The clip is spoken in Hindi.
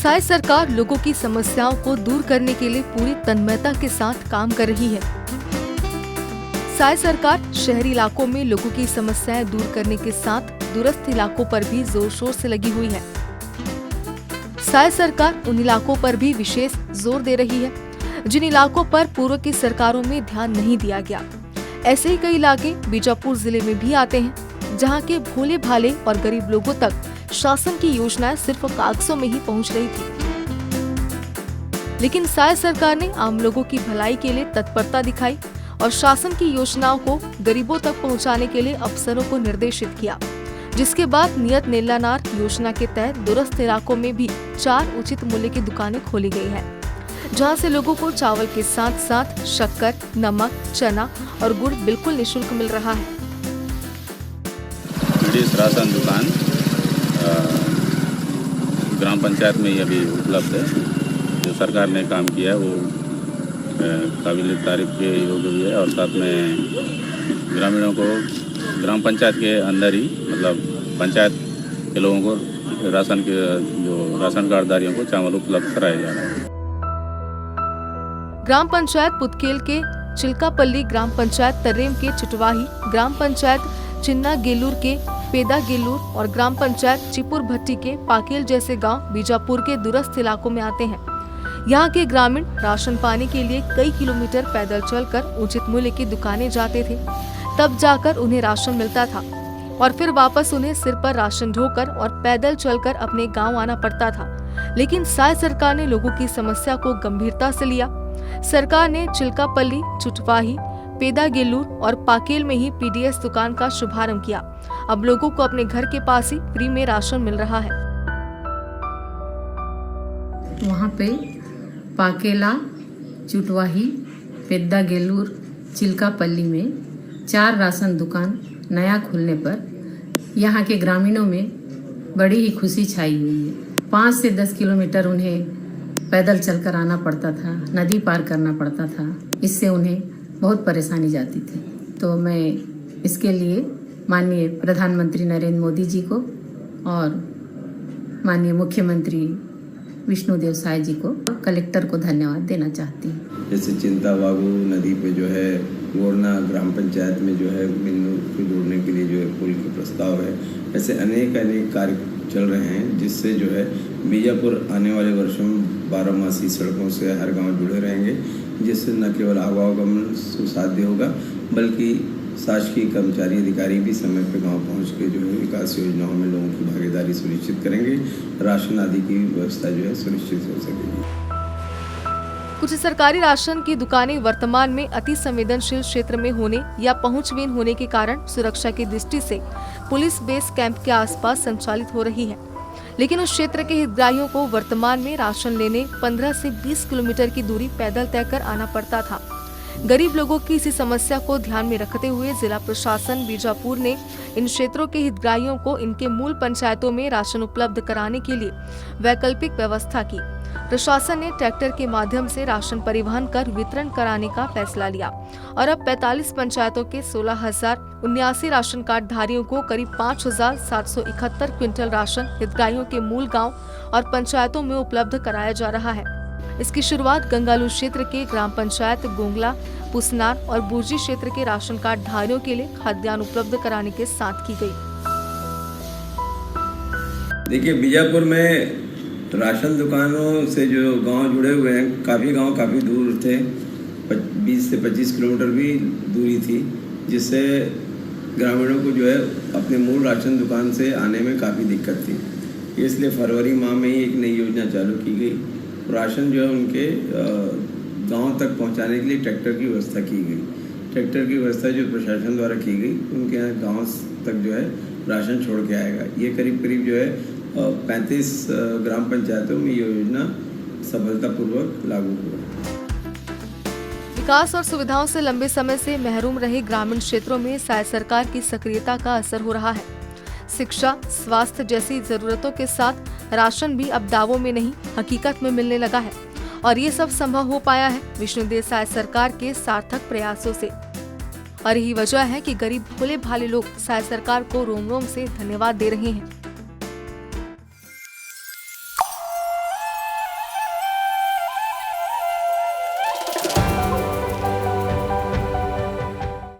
साय सरकार लोगों की समस्याओं को दूर करने के लिए पूरी तन्मयता के साथ काम कर रही है। साय सरकार शहरी इलाकों में लोगों की समस्याएं दूर करने के साथ दूरस्थ इलाकों पर भी जोर शोर से लगी हुई है। साय सरकार उन इलाकों पर भी विशेष जोर दे रही है जिन इलाकों पर पूर्व की सरकारों में ध्यान नहीं दिया गया। ऐसे ही कई इलाके बीजापुर जिले में भी आते हैं जहां के भोले भाले और गरीब लोगों तक शासन की योजनाएं सिर्फ कागजों में ही पहुंच रही थी। लेकिन साय सरकार ने आम लोगों की भलाई के लिए तत्परता दिखाई और शासन की योजनाओं को गरीबों तक पहुंचाने के लिए अफसरों को निर्देशित किया, जिसके बाद नियत नीलानार योजना के तहत दूरस्थ इलाकों में भी 4 उचित मूल्य की दुकानें खोली गई हैं, जहां से लोगों को चावल के साथ साथ शक्कर, नमक, चना और गुड़ बिल्कुल निःशुल्क मिल रहा है। राशन दुकान ग्राम पंचायत में ही अभी उपलब्ध है। जो सरकार ने काम किया है वो काबिल तारीफ के योग्य भी है और साथ में ग्रामीणों को ग्राम पंचायत के अंदर ही मतलब पंचायत के लोगों को राशन कार्डधारियों को चावल उपलब्ध कराया जा रहा है। ग्राम पंचायत पुतकेल के चिल्कापल्ली, ग्राम पंचायत तर्रेम के चिटवाही, ग्राम पंचायत चिन्ना गेलूर के पेदा गेलूर और ग्राम पंचायत चिपुर भट्टी के पाकेल जैसे गांव बीजापुर के दूरस्थ इलाकों में आते हैं। यहाँ के ग्रामीण राशन पाने के लिए कई किलोमीटर पैदल चलकर उचित मूल्य की दुकानें जाते थे, तब जाकर उन्हें राशन मिलता था और फिर वापस उन्हें सिर पर राशन ढोकर और पैदल चलकर अपने गांव आना पड़ता था। लेकिन साय सरकार ने लोगों की समस्या को गंभीरता से लिया। सरकार ने चिल्कापल्ली, चुटवाही, पेदा गेलूर और पाकेल में ही पीडीएस दुकान का शुभारंभ किया। अब लोगों को अपने घर के पास ही फ्री में राशन मिल रहा है। वहाँ पे पाकेला, चुटवाही, पेदा गेलूर, चिल्कापल्ली में 4 राशन दुकान नया खुलने पर यहाँ के ग्रामीणों में बड़ी ही खुशी छाई हुई है। 5 से 10 किलोमीटर उन्हें पैदल चलकर आना पड़ता था, नदी पार करना पड़ता था, इससे उन्हें बहुत परेशानी जाती थी। तो मैं इसके लिए माननीय प्रधानमंत्री नरेंद्र मोदी जी को और माननीय मुख्यमंत्री विष्णुदेव साय जी को, कलेक्टर को धन्यवाद देना चाहती हूँ। जैसे चिंतावागू नदी पे जो है गोरना ग्राम पंचायत में जो है मिन्नू को जोड़ने के लिए जो है पुल के प्रस्ताव है, ऐसे अनेक कार्य चल रहे हैं जिससे जो है बीजापुर आने वाले वर्षों में 12मासी सड़कों से हर गांव जुड़े रहेंगे, जिससे न केवल आवागमन सुसाध्य होगा बल्कि शासकीय कर्मचारी अधिकारी भी समय पर गांव पहुंच के जो है विकास योजनाओं में लोगों की भागीदारी सुनिश्चित करेंगे, राशन आदि की व्यवस्था जो है सुनिश्चित हो सकेगी। कुछ सरकारी राशन की दुकानें वर्तमान में अति संवेदनशील क्षेत्र में होने या पहुंचविहीन होने के कारण सुरक्षा की दृष्टि से पुलिस बेस कैंप के आसपास संचालित हो रही है, लेकिन उस क्षेत्र के हितग्राहियों को वर्तमान में राशन लेने 15 से 20 किलोमीटर की दूरी पैदल तय कर आना पड़ता था। गरीब लोगों की इसी समस्या को ध्यान में रखते हुए जिला प्रशासन बीजापुर ने इन क्षेत्रों के हितग्राहियों को इनके मूल पंचायतों में राशन उपलब्ध कराने के लिए वैकल्पिक व्यवस्था की। प्रशासन ने ट्रैक्टर के माध्यम से राशन परिवहन कर वितरण कराने का फैसला लिया और अब 45 पंचायतों के 16,079 राशन कार्ड धारियों को करीब 5,771 क्विंटल राशन हितग्राहियों के मूल गाँव और पंचायतों में उपलब्ध कराया जा रहा है। इसकी शुरुआत गंगालू क्षेत्र के ग्राम पंचायत गोंगला, पुसनार और बुर्जी क्षेत्र के राशन कार्ड धारियों के लिए खाद्यान्न उपलब्ध कराने के साथ की गई। देखिए, बीजापुर में राशन दुकानों से जो गांव जुड़े हुए हैं, काफ़ी गांव काफ़ी दूर थे, 20 से 25 किलोमीटर भी दूरी थी, जिससे ग्रामीणों को जो है अपने मूल राशन दुकान से आने में काफ़ी दिक्कत थी। इसलिए फरवरी माह में ही एक नई योजना चालू की गई। राशन जो है उनके गांव तक पहुंचाने के लिए ट्रैक्टर की व्यवस्था की गई। ट्रैक्टर की व्यवस्था जो प्रशासन द्वारा की गई, उनके यहाँ गांव तक जो है राशन छोड़ के आएगा। ये करीब करीब जो है 35 ग्राम पंचायतों में ये योजना सफलतापूर्वक लागू हुआ। विकास और सुविधाओं से लंबे समय से महरूम रहे ग्रामीण क्षेत्रों में साय सरकार की सक्रियता का असर हो रहा है। शिक्षा, स्वास्थ्य जैसी जरूरतों के साथ राशन भी अब दावों में नहीं, हकीकत में मिलने लगा है और ये सब संभव हो पाया है विष्णुदेव साय सरकार के सार्थक प्रयासों से। और यही वजह है कि गरीब भोले भाले लोग साय सरकार को रोम रोम से धन्यवाद दे रहे हैं।